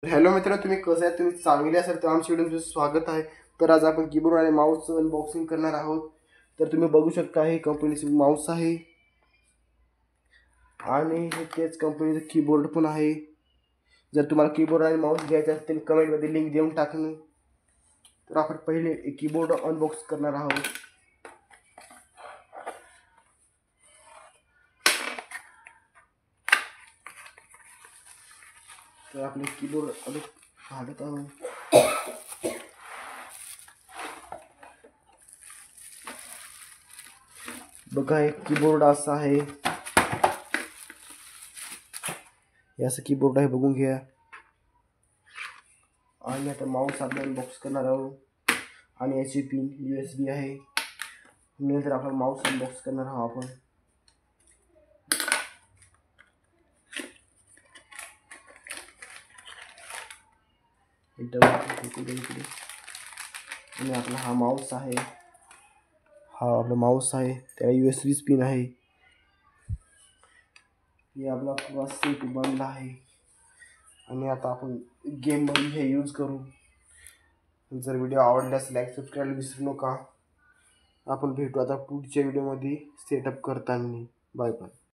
Hello मित्रांनो, तुम्ही कसं आहे? तुम्ही चांगले असाल तर आमच्या व्हिडिओमध्ये स्वागत आहे. तर आज आपण कीबोर्ड आणि माऊसचं अनबॉक्सिंग करणार आहोत. तर तुम्ही बघू शकता हे कंपनीचे माऊस आहे आणि हे तेच कंपनीचं कीबोर्ड पण आहे. जर तुम्हाला कीबोर्ड आणि माऊस घ्यायचे असतील कमेंटमध्ये लिंक देऊन टाकणे. तर आपण पहिले कीबोर्ड अनबॉक्स करणार आहोत. तर आपले कीबोर्ड अधिक काढत आहोत. बघा एक कीबोर्ड असा आहे, याचं कीबोर्ड आहे, बघून घ्या. आणि आता माऊस आपण अनबॉक्स करणार आहोत आणि याची पिन USB आहे. नंतर आपण माऊस अनबॉक्स करणार आहोत आपण. आणि आपला हा माऊस आहे, हा आपला माऊस आहे, त्याला USB पिन आहे. हे आपला पूरा सेट बनला आहे आणि आता आपण गेममध्ये हे यूज करू. जर व्हिडिओ आवडल्यास लाईक सबस्क्राईब विसरू नका. आपण भेटू आता पुढच्या व्हिडिओमध्ये सेटअप करताना. Bye bye.